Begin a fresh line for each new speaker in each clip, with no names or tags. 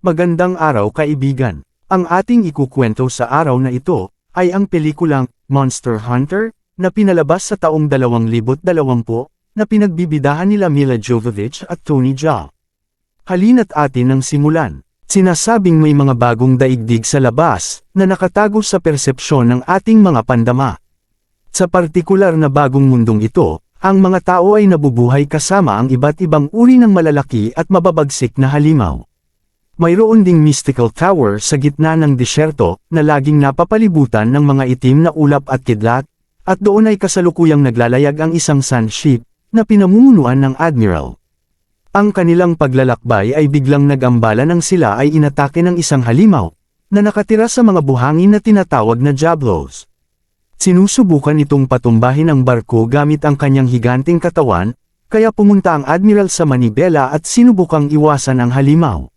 Magandang araw kaibigan. Ang ating ikukwento sa araw na ito, ay ang pelikulang Monster Hunter, na pinalabas sa taong 2020, na pinagbibidahan nila Milla Jovovich at Tony Jaa. Halina't atin ang simulan. Sinasabing may mga bagong daigdig sa labas, na nakatago sa persepsyon ng ating mga pandama. Sa partikular na bagong mundong ito, ang mga tao ay nabubuhay kasama ang iba't ibang uri ng malalaki at mababagsik na halimaw. Mayroon ding mystical tower sa gitna ng disyerto na laging napapalibutan ng mga itim na ulap at kidlat, at doon ay kasalukuyang naglalayag ang isang sunship na pinamumunuan ng admiral. Ang kanilang paglalakbay ay biglang nag-ambala nang sila ay inatake ng isang halimaw na nakatira sa mga buhangin na tinatawag na Diablos. Sinusubukan itong patumbahin ang barko gamit ang kanyang higanting katawan, kaya pumunta ang admiral sa manibela at sinubukang iwasan ang halimaw.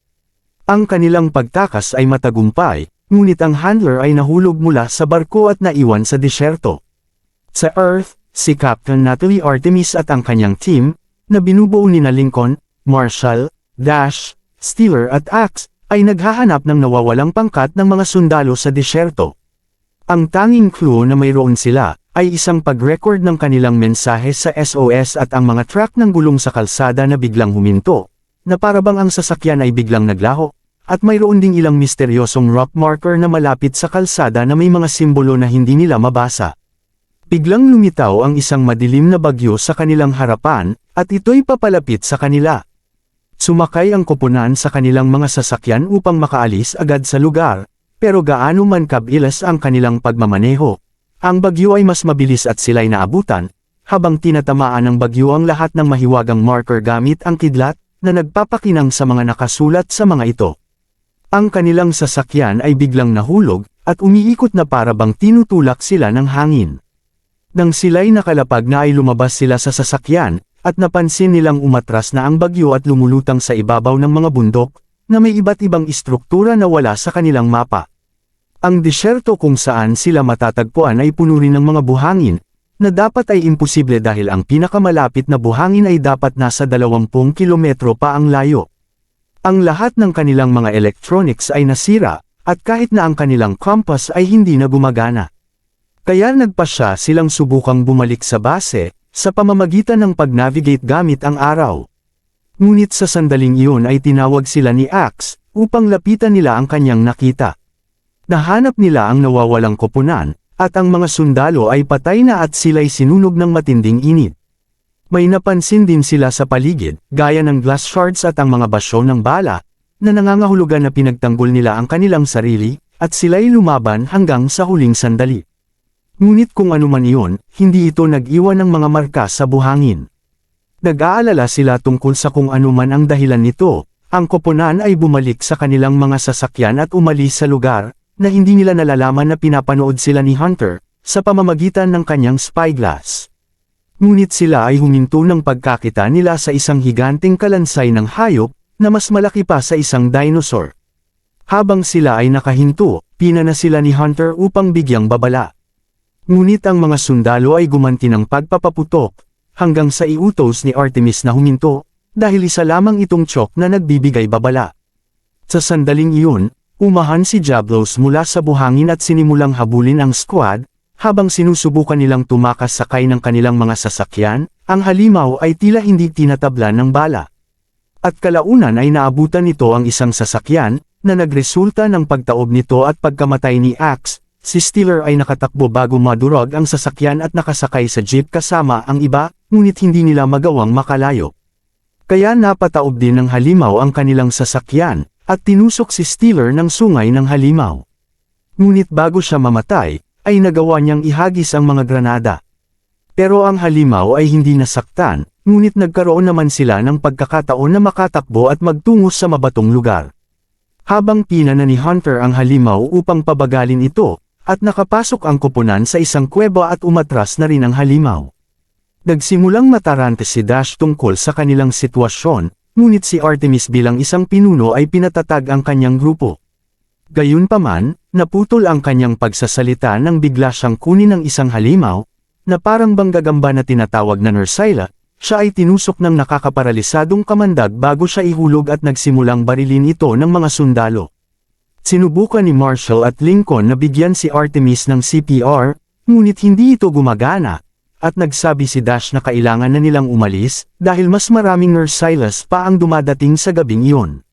Ang kanilang pagtakas ay matagumpay, ngunit ang handler ay nahulog mula sa barko at naiwan sa disyerto. Sa Earth, si Captain Natalie Artemis at ang kanyang team, na binubuo nina Lincoln, Marshall, Dash, Steeler at Axe, ay naghahanap ng nawawalang pangkat ng mga sundalo sa disyerto. Ang tanging clue na mayroon sila, ay isang pag-record ng kanilang mensahe sa SOS at ang mga track ng gulong sa kalsada na biglang huminto, na parabang ang sasakyan ay biglang naglaho, at mayroon ding ilang misteryosong rock marker na malapit sa kalsada na may mga simbolo na hindi nila mabasa. Biglang lumitaw ang isang madilim na bagyo sa kanilang harapan, at ito'y papalapit sa kanila. Sumakay ang koponan sa kanilang mga sasakyan upang makaalis agad sa lugar, pero gaano man kabilis ang kanilang pagmamaneho, ang bagyo ay mas mabilis at sila'y naabutan, habang tinatamaan ng bagyo ang lahat ng mahiwagang marker gamit ang kidlat, na nagpapakinang sa mga nakasulat sa mga ito. Ang kanilang sasakyan ay biglang nahulog, at umiikot na parabang tinutulak sila ng hangin. Nang sila'y nakalapag na ay lumabas sila sa sasakyan, at napansin nilang umatras na ang bagyo at lumulutang sa ibabaw ng mga bundok, na may iba't ibang istruktura na wala sa kanilang mapa. Ang disyerto kung saan sila matatagpuan ay puno rin ng mga buhangin, na dapat ay imposible dahil ang pinakamalapit na buhangin ay dapat nasa 20 kilometro pa ang layo. Ang lahat ng kanilang mga electronics ay nasira, at kahit na ang kanilang compass ay hindi na gumagana. Kaya nagpasya silang subukang bumalik sa base, sa pamamagitan ng pag-navigate gamit ang araw. Ngunit sa sandaling iyon ay tinawag sila ni Axe, upang lapitan nila ang kanyang nakita. Nahanap nila ang nawawalang koponan, at ang mga sundalo ay patay na at sila'y sinunog ng matinding init. May napansin din sila sa paligid, gaya ng glass shards at ang mga basyo ng bala, na nangangahulugan na pinagtanggol nila ang kanilang sarili, at sila'y lumaban hanggang sa huling sandali. Ngunit kung ano man iyon, hindi ito nag-iwan ng mga marka sa buhangin. Nag-aalala sila tungkol sa kung ano man ang dahilan nito, ang koponan ay bumalik sa kanilang mga sasakyan at umalis sa lugar, na hindi nila nalalaman na pinapanood sila ni Hunter, sa pamamagitan ng kanyang spyglass. Ngunit sila ay huminto ng pagkakita nila sa isang higanting kalansay ng hayop, na mas malaki pa sa isang dinosaur. Habang sila ay nakahinto, pinana sila ni Hunter upang bigyang babala. Ngunit ang mga sundalo ay gumanti ng pagpapaputok, hanggang sa iutos ni Artemis na huminto, dahil isa lamang itong tiyok na nagbibigay babala. Sa sandaling iyon, umahan si Diablos mula sa buhangin at sinimulang habulin ang squad, habang sinusubukan nilang tumakas sakay ng kanilang mga sasakyan, ang halimaw ay tila hindi tinatablan ng bala. At kalaunan ay naabutan nito ang isang sasakyan, na nagresulta ng pagtaob nito at pagkamatay ni Axe. Si Steeler ay nakatakbo bago madurog ang sasakyan at nakasakay sa jeep kasama ang iba, ngunit hindi nila magawang makalayo. Kaya napataob din ng halimaw ang kanilang sasakyan, at tinusok si Steeler ng sungay ng halimaw. Ngunit bago siya mamatay, ay nagawa niyang ihagis ang mga granada. Pero ang halimaw ay hindi nasaktan, ngunit nagkaroon naman sila ng pagkakataon na makatakbo at magtungo sa mabatong lugar. Habang pinana ni Hunter ang halimaw upang pabagalin ito, at nakapasok ang koponan sa isang kuweba at umatras na rin ang halimaw. Nagsimulang matarante si Dash tungkol sa kanilang sitwasyon, ngunit si Artemis bilang isang pinuno ay pinatatag ang kanyang grupo. Gayunpaman, naputol ang kanyang pagsasalita nang bigla siyang kunin ng isang halimaw, na parang bang gagamba na tinatawag na Nursila, siya ay tinusok ng nakakaparalisadong kamandag bago siya ihulog at nagsimulang barilin ito ng mga sundalo. Sinubukan ni Marshall at Lincoln na bigyan si Artemis ng CPR, ngunit hindi ito gumagana, at nagsabi si Dash na kailangan na nilang umalis dahil mas maraming Nurse Silas pa ang dumadating sa gabing iyon.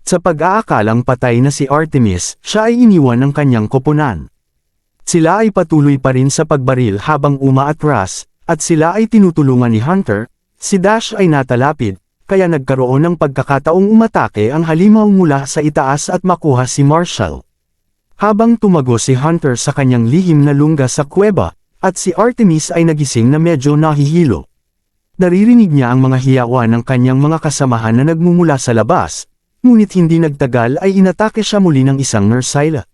Sa pag-aakalang patay na si Artemis, siya ay iniwan ng kanyang koponan. Sila ay patuloy pa rin sa pagbaril habang umaatras, at sila ay tinutulungan ni Hunter. Si Dash ay natalapid, kaya nagkaroon ng pagkakataong umatake ang halimaw mula sa itaas at makuha si Marshall. Habang tumago si Hunter sa kanyang lihim na lungga sa kuweba, at si Artemis ay nagising na medyo nahihilo. Naririnig niya ang mga hiyawan ng kanyang mga kasamahan na nagmumula sa labas, ngunit hindi nagtagal ay inatake siya muli ng isang Nursila.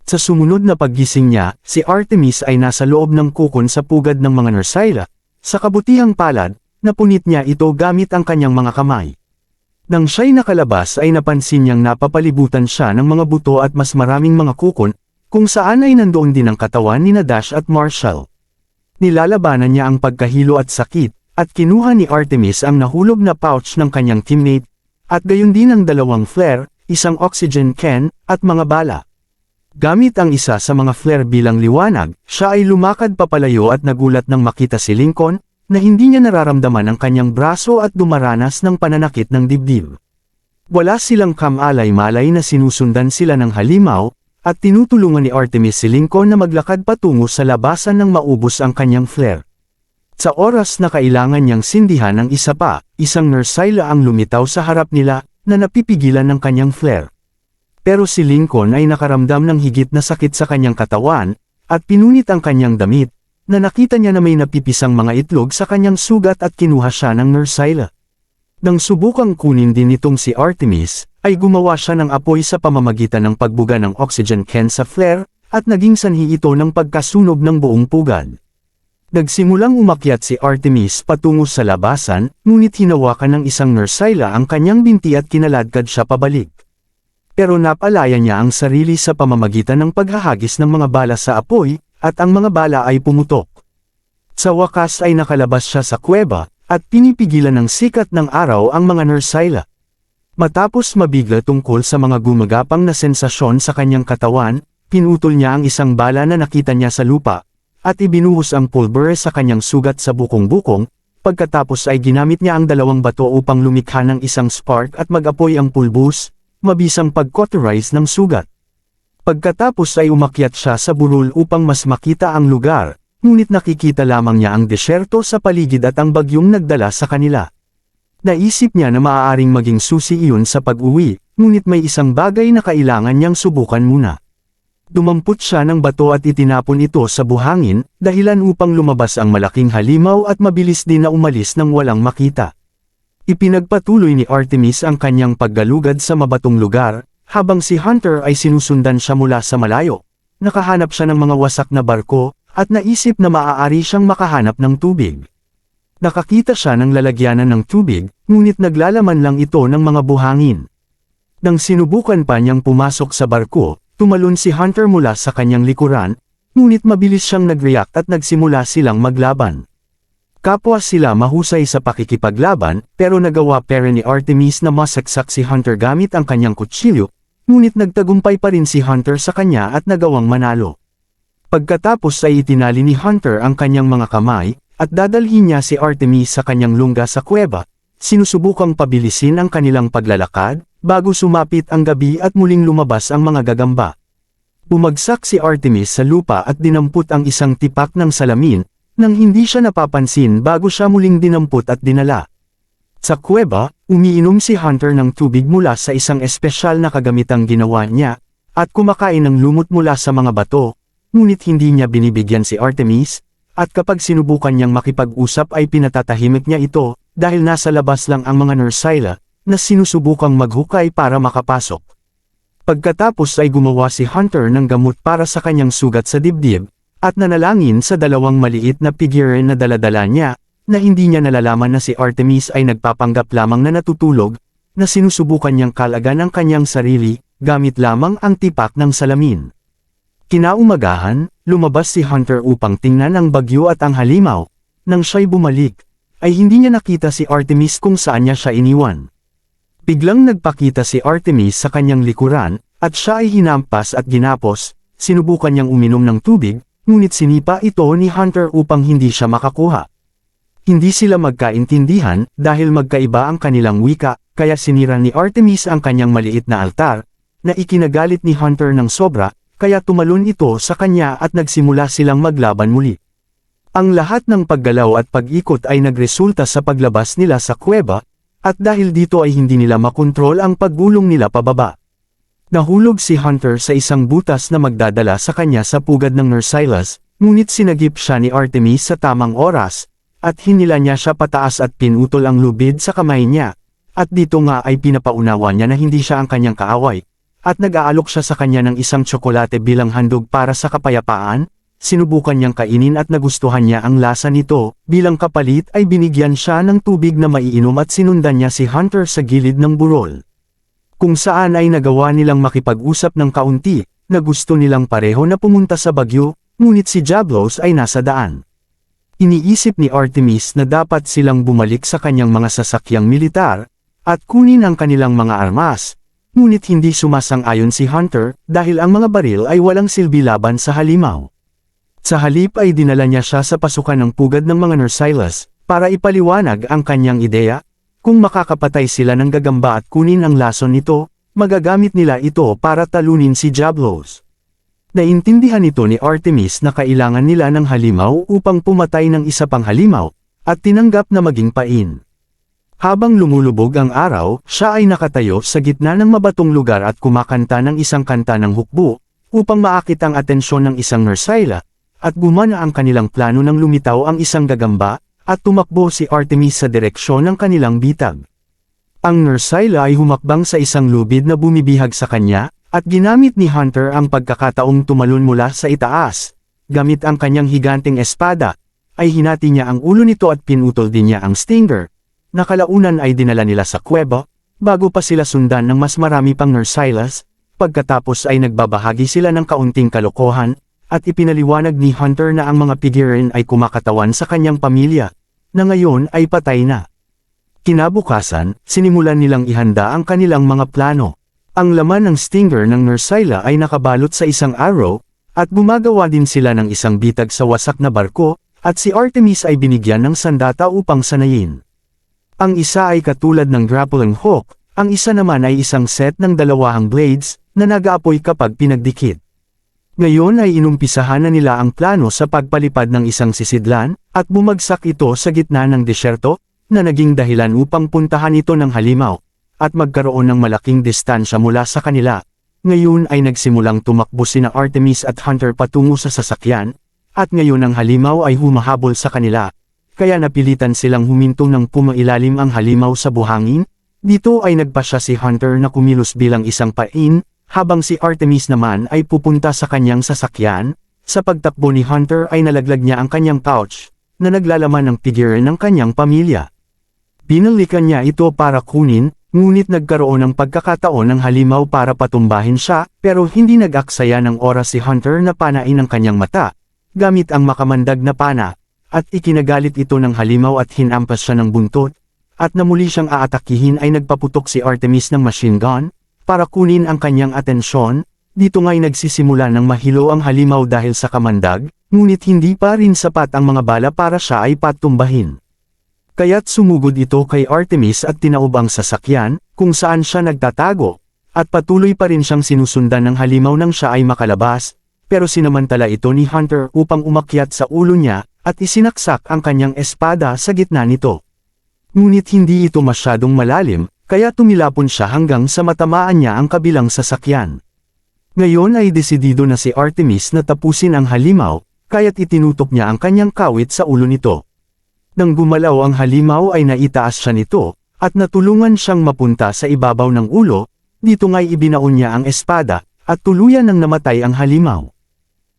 Sa sumunod na paggising niya, si Artemis ay nasa loob ng kukon sa pugad ng mga Nursila. Sa kabutihang palad, napunit niya ito gamit ang kanyang mga kamay. Nang siya'y nakalabas ay napansin niyang napapalibutan siya ng mga buto at mas maraming mga kukon, kung saan ay nandoon din ang katawan ni Dash at Marshall. Nilalabanan niya ang pagkahilo at sakit, at kinuha ni Artemis ang nahulog na pouch ng kanyang teammate, at gayon din ang dalawang flare, isang oxygen can, at mga bala. Gamit ang isa sa mga flare bilang liwanag, siya ay lumakad papalayo at nagulat nang makita si Lincoln, na hindi niya nararamdaman ang kanyang braso at dumaranas ng pananakit ng dibdib. Wala silang kamalay-malay na sinusundan sila ng halimaw, at tinutulungan ni Artemis si Lincoln na maglakad patungo sa labasan nang maubos ang kanyang flare. Sa oras na kailangan niyang sindihan ng isa pa, isang Nursila ang lumitaw sa harap nila, na napipigilan ng kanyang flare. Pero si Lincoln ay nakaramdam ng higit na sakit sa kanyang katawan, at pinunit ang kanyang damit, na nakita niya na may napipisang mga itlog sa kanyang sugat at kinuha siya ng Nursila. Nang subukang kunin din nitong si Artemis, ay gumawa siya ng apoy sa pamamagitan ng pagbuga ng oxygen can sa flare, at naging sanhi ito ng pagkasunog ng buong pugad. Nagsimulang umakyat si Artemis patungo sa labasan, ngunit hinawakan ng isang Nursila ang kanyang binti at kinaladkad siya pabalik. Pero napalaya niya ang sarili sa pamamagitan ng paghahagis ng mga bala sa apoy, at ang mga bala ay pumutok. Sa wakas ay nakalabas siya sa kuweba, at pinipigilan ng sikat ng araw ang mga Nursila. Matapos mabigla tungkol sa mga gumagapang na sensasyon sa kanyang katawan, pinutol niya ang isang bala na nakita niya sa lupa, at ibinuhos ang pulbere sa kanyang sugat sa bukong-bukong, pagkatapos ay ginamit niya ang dalawang bato upang lumikha ng isang spark at mag-apoy ang pulbus, mabisang pag-cauterize ng sugat. Pagkatapos ay umakyat siya sa burol upang mas makita ang lugar, ngunit nakikita lamang niya ang desyerto sa paligid at ang bagyong nagdala sa kanila. Naisip niya na maaaring maging susi iyon sa pag-uwi, ngunit may isang bagay na kailangan niyang subukan muna. Dumampot siya ng bato at itinapon ito sa buhangin, dahilan upang lumabas ang malaking halimaw at mabilis din na umalis nang walang makita. Ipinagpatuloy ni Artemis ang kanyang paggalugad sa mabatong lugar, habang si Hunter ay sinusundan siya mula sa malayo. Nakahanap siya ng mga wasak na barko, at naisip na maaari siyang makahanap ng tubig. Nakakita siya ng lalagyanan ng tubig, ngunit naglalaman lang ito ng mga buhangin. Nang sinubukan pa niyang pumasok sa barko, tumalon si Hunter mula sa kanyang likuran, ngunit mabilis siyang nag-react at nagsimula silang maglaban. Kapwa sila mahusay sa pakikipaglaban, pero nagawa pera ni Artemis na masaksak si Hunter gamit ang kanyang kutsilyo, ngunit nagtagumpay pa rin si Hunter sa kanya at nagawang manalo. Pagkatapos ay itinali ni Hunter ang kanyang mga kamay, at dadalhin niya si Artemis sa kanyang lungga sa kuweba, sinusubukang pabilisin ang kanilang paglalakad, bago sumapit ang gabi at muling lumabas ang mga gagamba. Bumagsak si Artemis sa lupa at dinampot ang isang tipak ng salamin, nang hindi siya napapansin bago siya muling dinampot at dinala. Sa kuweba, umiinom si Hunter ng tubig mula sa isang espesyal na kagamitang ginawa niya, at kumakain ng lumot mula sa mga bato, ngunit hindi niya binibigyan si Artemis, at kapag sinubukan niyang makipag-usap ay pinatatahimik niya ito, dahil nasa labas lang ang mga Nursila, na sinusubukang maghukay para makapasok. Pagkatapos ay gumawa si Hunter ng gamot para sa kanyang sugat sa dibdib, at nanalangin sa dalawang maliit na figure na daladala niya, na hindi niya nalalaman na si Artemis ay nagpapanggap lamang na natutulog, na sinusubukan niyang kalagan ang kanyang sarili, gamit lamang ang tipak ng salamin. Kinaumagahan, lumabas si Hunter upang tingnan ang bagyo at ang halimaw. Nang siya'y bumalik, ay hindi niya nakita si Artemis kung saan niya siya iniwan. Biglang nagpakita si Artemis sa kanyang likuran, at siya ay hinampas at ginapos, sinubukan niyang uminom ng tubig, ngunit sinipa ito ni Hunter upang hindi siya makakuha. Hindi sila magkaintindihan dahil magkaiba ang kanilang wika, kaya sinira ni Artemis ang kanyang maliit na altar, na ikinagalit ni Hunter ng sobra, kaya tumalon ito sa kanya at nagsimula silang maglaban muli. Ang lahat ng paggalaw at pag-ikot ay nagresulta sa paglabas nila sa kuweba, at dahil dito ay hindi nila makontrol ang paggulong nila pababa. Nahulog si Hunter sa isang butas na magdadala sa kanya sa pugad ng Narsilas, ngunit sinagip siya ni Artemis sa tamang oras, at hinila niya siya pataas at pinutol ang lubid sa kamay niya, at dito nga ay pinapaunawa niya na hindi siya ang kanyang kaaway, at nag-aalok siya sa kanya ng isang tsokolate bilang handog para sa kapayapaan. Sinubukan niyang kainin at nagustuhan niya ang lasa nito, bilang kapalit ay binigyan siya ng tubig na maiinom at sinundan niya si Hunter sa gilid ng burol. Kung saan ay nagawa nilang makipag-usap ng kaunti, na gusto nilang pareho na pumunta sa bagyo, ngunit si Diablos ay nasa daan. Iniisip ni Artemis na dapat silang bumalik sa kanyang mga sasakyang militar, at kunin ang kanilang mga armas, ngunit hindi sumasang-ayon si Hunter dahil ang mga baril ay walang silbi laban sa halimaw. Sa halip ay dinala niya siya sa pasukan ng pugad ng mga Narsilas, para ipaliwanag ang kanyang ideya, kung makakapatay sila ng gagamba at kunin ang lason nito, magagamit nila ito para talunin si Diablos. Naintindihan ito ni Artemis na kailangan nila ng halimaw upang pumatay ng isa pang halimaw, at tinanggap na maging pain. Habang lumulubog ang araw, siya ay nakatayo sa gitna ng mabatong lugar at kumakanta ng isang kanta ng hukbo, upang maakit ang atensyon ng isang Narsila, at gumana ang kanilang plano nang lumitaw ang isang gagamba, at tumakbo si Artemis sa direksyon ng kanilang bitag. Ang Narsila ay humakbang sa isang lubid na bumibihag sa kanya, at ginamit ni Hunter ang pagkakataong tumalon mula sa itaas. Gamit ang kanyang higanteng espada, ay hinati niya ang ulo nito at pinutol din niya ang stinger. Nakalaunan ay dinala nila sa kuweba, bago pa sila sundan ng mas marami pang Narsilas, pagkatapos ay nagbabahagi sila ng kaunting kalokohan, at ipinaliwanag ni Hunter na ang mga figurine ay kumakatawan sa kanyang pamilya, na ngayon ay patay na. Kinabukasan, sinimulan nilang ihanda ang kanilang mga plano. Ang laman ng stinger ng Narsila ay nakabalot sa isang arrow, at gumagawa din sila ng isang bitag sa wasak na barko, at si Artemis ay binigyan ng sandata upang sanayin. Ang isa ay katulad ng grappling hook, ang isa naman ay isang set ng dalawahang blades, na nag-aapoy kapag pinagdikit. Ngayon ay inumpisahan na nila ang plano sa pagpalipad ng isang sisidlan, at bumagsak ito sa gitna ng desyerto, na naging dahilan upang puntahan ito ng halimaw, at magkaroon ng malaking distansya mula sa kanila. Ngayon ay nagsimulang tumakbo sina Artemis at Hunter patungo sa sasakyan, at ngayon ang halimaw ay humahabol sa kanila, kaya napilitan silang humintong ng pumailalim ang halimaw sa buhangin. Dito ay nagpasya si Hunter na kumilos bilang isang pain, habang si Artemis naman ay pupunta sa kanyang sasakyan. Sa pagtakbo ni Hunter ay nalaglag niya ang kanyang pouch, na naglalaman ng figure ng kanyang pamilya. Binalikan niya ito para kunin, ngunit nagkaroon ng pagkakataon ng halimaw para patumbahin siya, pero hindi nag-aksaya ng oras si Hunter na panain ang kanyang mata, gamit ang makamandag na pana, at ikinagalit ito ng halimaw at hinampas siya ng buntot, at na muli siyang aatakihin ay nagpaputok si Artemis ng machine gun, para kunin ang kanyang atensyon. Dito nga'y nagsisimula ng mahilo ang halimaw dahil sa kamandag, ngunit hindi pa rin sapat ang mga bala para siya ay patumbahin. Kaya't sumugod ito kay Artemis at tinaob ang sasakyan, kung saan siya nagtatago, at patuloy pa rin siyang sinusundan ng halimaw nang siya ay makalabas, pero sinamantala ito ni Hunter upang umakyat sa ulo niya, at isinaksak ang kanyang espada sa gitna nito. Ngunit hindi ito masyadong malalim, kaya tumilapon siya hanggang sa matamaan niya ang kabilang sasakyan. Ngayon ay desidido na si Artemis na tapusin ang halimaw, kaya't itinutok niya ang kanyang kawit sa ulo nito. Nang gumalaw ang halimaw ay naitaas siya nito, at natulungan siyang mapunta sa ibabaw ng ulo. Dito nga'y ibinaon niya ang espada, at tuluyan nang namatay ang halimaw.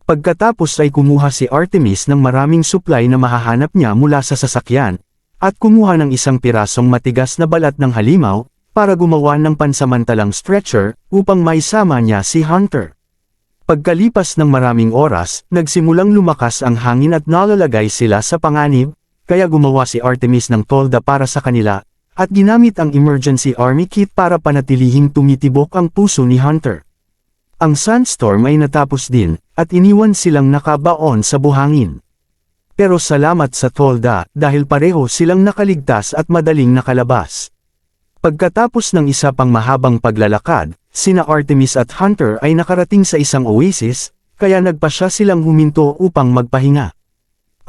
Pagkatapos ay kumuha si Artemis ng maraming supply na mahahanap niya mula sa sasakyan, at kumuha ng isang pirasong matigas na balat ng halimaw, para gumawa ng pansamantalang stretcher, upang maisama niya si Hunter. Pagkalipas ng maraming oras, nagsimulang lumakas ang hangin at nalalagay sila sa panganib, kaya gumawa si Artemis ng tolda para sa kanila, at ginamit ang emergency army kit para panatilihing tumitibok ang puso ni Hunter. Ang sandstorm ay natapos din, at iniwan silang nakabaon sa buhangin. Pero salamat sa tolda, dahil pareho silang nakaligtas at madaling nakalabas. Pagkatapos ng isa pang mahabang paglalakad, sina Artemis at Hunter ay nakarating sa isang oasis, kaya nagpasya silang huminto upang magpahinga.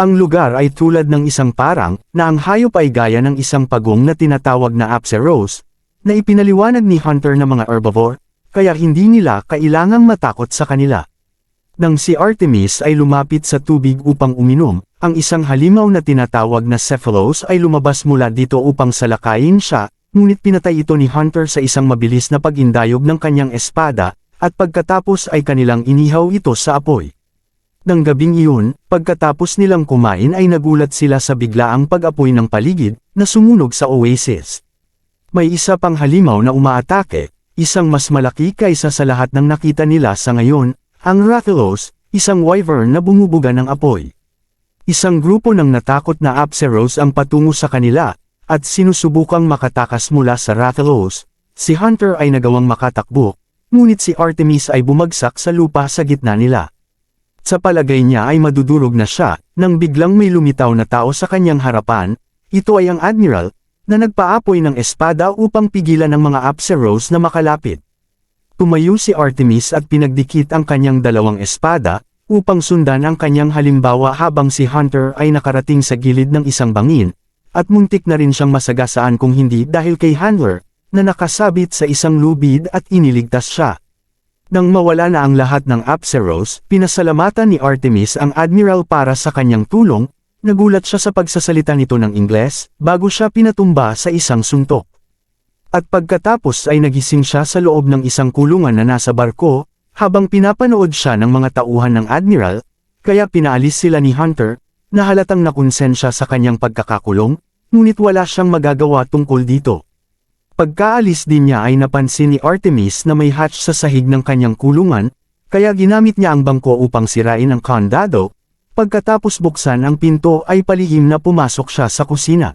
Ang lugar ay tulad ng isang parang, na ang hayop ay gaya ng isang pagong na tinatawag na Apseros, na ipinaliwanag ni Hunter na mga herbivore, kaya hindi nila kailangang matakot sa kanila. Nang si Artemis ay lumapit sa tubig upang uminom, ang isang halimaw na tinatawag na Cephalos ay lumabas mula dito upang salakayin siya, ngunit pinatay ito ni Hunter sa isang mabilis na pag-indayog ng kanyang espada, at pagkatapos ay kanilang inihaw ito sa apoy. Nang gabing iyon, pagkatapos nilang kumain ay nagulat sila sa biglaang pag-apoy ng paligid, na sumunog sa oasis. May isa pang halimaw na umaatake, isang mas malaki kaysa sa lahat ng nakita nila sa ngayon, ang Rathalos, isang wyvern na bumubuga ng apoy. Isang grupo ng natakot na Apseros ang patungo sa kanila, at sinusubukang makatakas mula sa Rathalos. Si Hunter ay nagawang makatakbo, ngunit si Artemis ay bumagsak sa lupa sa gitna nila. Sa palagay niya ay madudurog na siya, nang biglang may lumitaw na tao sa kanyang harapan. Ito ay ang Admiral, na nagpaapoy ng espada upang pigilan ng mga Apseros na makalapit. Tumayo si Artemis at pinagdikit ang kanyang dalawang espada, upang sundan ang kanyang halimbawa habang si Hunter ay nakarating sa gilid ng isang bangin, at muntik na rin siyang masagasaan kung hindi dahil kay Handler, na nakasabit sa isang lubid at iniligtas siya. Nang mawala na ang lahat ng Apseros, pinasalamatan ni Artemis ang Admiral para sa kanyang tulong, nagulat siya sa pagsasalita nito ng Ingles, bago siya pinatumba sa isang suntok. At pagkatapos ay nagising siya sa loob ng isang kulungan na nasa barko, habang pinapanood siya ng mga tauhan ng Admiral, kaya pinaalis sila ni Hunter, na halatang nakonsensya sa kanyang pagkakakulong, ngunit wala siyang magagawa tungkol dito. Pagkaalis din niya ay napansin ni Artemis na may hatch sa sahig ng kanyang kulungan, kaya ginamit niya ang bangko upang sirain ang kandado. Pagkatapos buksan ang pinto ay palihim na pumasok siya sa kusina.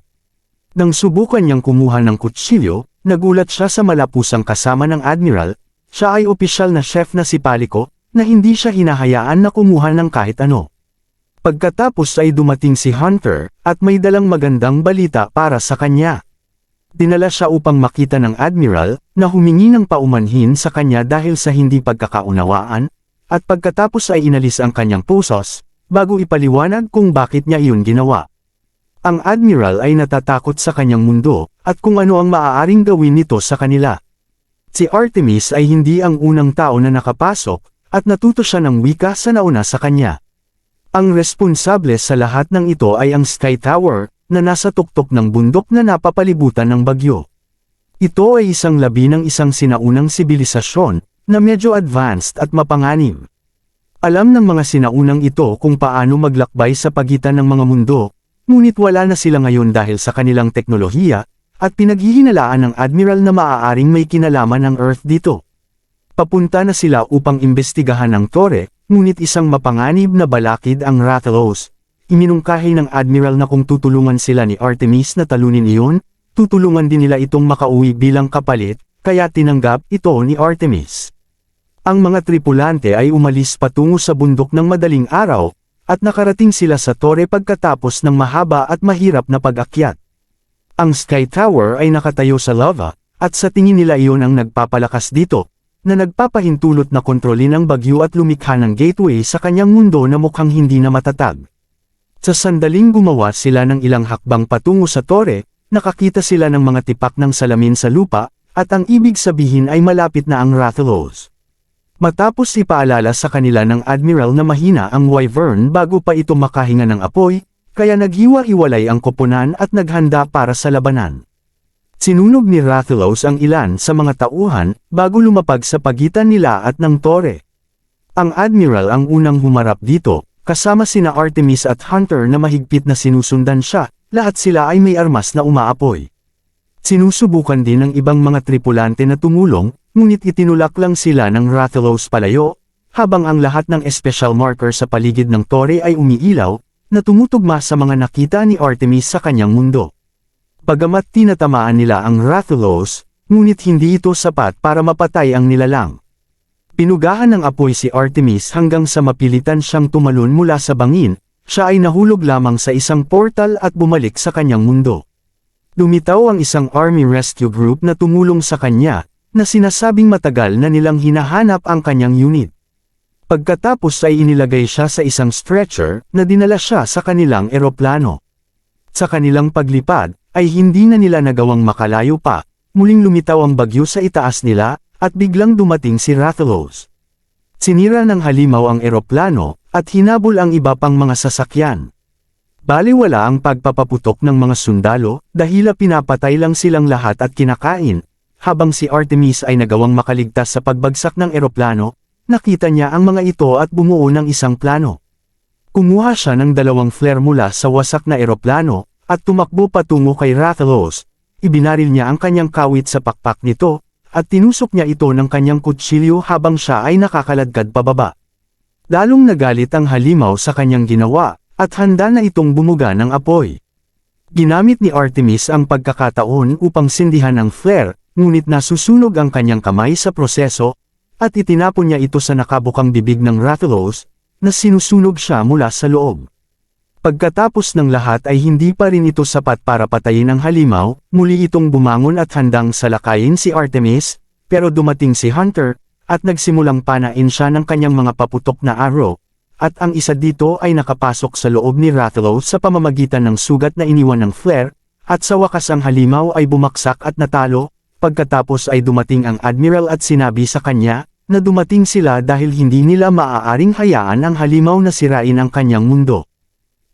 Nang subukan niyang kumuha ng kutsilyo, nagulat siya sa malapusang kasama ng Admiral. Siya ay opisyal na chef na si Palico, na hindi siya hinahayaan na kumuha ng kahit ano. Pagkatapos ay dumating si Hunter, at may dalang magandang balita para sa kanya. Dinala siya upang makita ng Admiral, na humingi ng paumanhin sa kanya dahil sa hindi pagkakaunawaan, at pagkatapos ay inalis ang kanyang pusos, bago ipaliwanag kung bakit niya iyon ginawa. Ang Admiral ay natatakot sa kanyang mundo, at kung ano ang maaaring gawin nito sa kanila. Si Artemis ay hindi ang unang tao na nakapasok, at natuto siya ng wika sa nauna sa kanya. Ang responsable sa lahat ng ito ay ang Sky Tower, na nasa tuktok ng bundok na napapalibutan ng bagyo. Ito ay isang labi ng isang sinaunang sibilisasyon, na medyo advanced at mapanganib. Alam ng mga sinaunang ito kung paano maglakbay sa pagitan ng mga mundo, ngunit wala na sila ngayon dahil sa kanilang teknolohiya, at pinaghihinalaan ng Admiral na maaaring may kinalaman ng Earth dito. Papunta na sila upang imbestigahan ang tore, ngunit isang mapanganib na balakid ang Rathalos. Iminungkahi ng Admiral na kung tutulungan sila ni Artemis na talunin iyon, tutulungan din nila itong makauwi bilang kapalit, kaya tinanggap ito ni Artemis. Ang mga tripulante ay umalis patungo sa bundok ng madaling araw, at nakarating sila sa tore pagkatapos ng mahaba at mahirap na pag-akyat. Ang Sky Tower ay nakatayo sa lava, at sa tingin nila iyon ang nagpapalakas dito, na nagpapahintulot na kontrolin ang bagyo at lumikha ng gateway sa kanyang mundo na mukhang hindi na matatag. Sa sandaling gumawa sila ng ilang hakbang patungo sa tore, nakakita sila ng mga tipak ng salamin sa lupa, at ang ibig sabihin ay malapit na ang Rathalos. Matapos ipaalala sa kanila ng Admiral na mahina ang wyvern bago pa ito makahinga ng apoy, kaya naghiwa-hiwalay ang koponan at naghanda para sa labanan. Sinunog ni Rathalos ang ilan sa mga tauhan, bago lumapag sa pagitan nila at ng tore. Ang Admiral ang unang humarap dito, kasama sina Artemis at Hunter na mahigpit na sinusundan siya, lahat sila ay may armas na umaapoy. Sinusubukan din ng ibang mga tripulante na tumulong, ngunit itinulak lang sila ng Rathalos palayo, habang ang lahat ng special marker sa paligid ng tore ay umiilaw. na tumutugma sa mga nakita ni Artemis sa kanyang mundo. Bagamat tinatamaan nila ang Rathalos, ngunit hindi ito sapat para mapatay ang nilalang. Pinugahan ng apoy si Artemis hanggang sa mapilitan siyang tumalon mula sa bangin, siya ay nahulog lamang sa isang portal at bumalik sa kanyang mundo. Lumitaw ang isang army rescue group na tumulong sa kanya, na sinasabing matagal na nilang hinahanap ang kanyang unit. Pagkatapos ay inilagay siya sa isang stretcher na dinala siya sa kanilang eroplano. Sa kanilang paglipad, ay hindi na nila nagawang makalayo pa, muling lumitaw ang bagyo sa itaas nila, at biglang dumating si Rathalos. Sinira ng halimaw ang eroplano, at hinabol ang iba pang mga sasakyan. Baliwala ang pagpapaputok ng mga sundalo, dahil pinapatay lang silang lahat at kinakain. Habang si Artemis ay nagawang makaligtas sa pagbagsak ng eroplano, nakita niya ang mga ito at bumuo ng isang plano. Kumuha siya ng 2 flare mula sa wasak na eroplano, at tumakbo patungo kay Rathalos. Ibinaril niya ang kanyang kawit sa pakpak nito, at tinusok niya ito ng kanyang kutsilyo habang siya ay nakakaladkad pababa. Lalong nagalit ang halimaw sa kanyang ginawa, at handa na itong bumuga ng apoy. Ginamit ni Artemis ang pagkakataon upang sindihan ang flare, ngunit nasusunog ang kanyang kamay sa proseso, at itinapon niya ito sa nakabukang bibig ng Rathalos, na sinusunog siya mula sa loob. Pagkatapos ng lahat ay hindi pa rin ito sapat para patayin ang halimaw, muli itong bumangon at handang salakayin si Artemis, pero dumating si Hunter, at nagsimulang panain siya ng kanyang mga paputok na arrow, at ang isa dito ay nakapasok sa loob ni Rathalos sa pamamagitan ng sugat na iniwan ng flare, at sa wakas ang halimaw ay bumaksak at natalo. Pagkatapos ay dumating ang Admiral at sinabi sa kanya, na dumating sila dahil hindi nila maaaring hayaan ang halimaw na sirain ang kanyang mundo.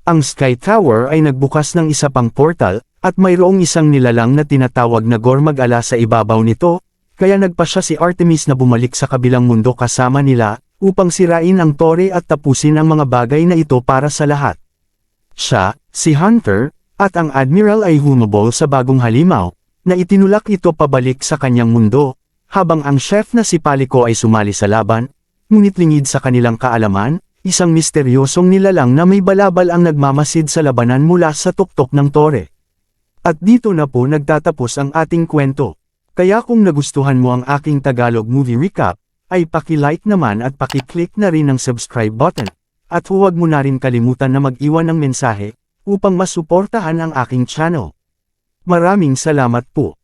Ang Sky Tower ay nagbukas ng isa pang portal, at mayroong isang nilalang na tinatawag na Gormag-ala sa ibabaw nito, kaya nagpasya si Artemis na bumalik sa kabilang mundo kasama nila, upang sirain ang tore at tapusin ang mga bagay na ito para sa lahat. Siya, si Hunter, at ang Admiral ay humabol sa bagong halimaw, na itinulak ito pabalik sa kanyang mundo, habang ang chef na si Palico ay sumali sa laban, ngunit lingid sa kanilang kaalaman, isang misteryosong nilalang na may balabal ang nagmamasid sa labanan mula sa tuktok ng tore. At dito na po nagtatapos ang ating kwento. Kaya kung nagustuhan mo ang aking Tagalog movie recap, ay paki-like naman at paki-click na rin ang subscribe button. At huwag mo na rin kalimutan na mag-iwan ng mensahe, upang masuportahan ang aking channel. Maraming salamat po.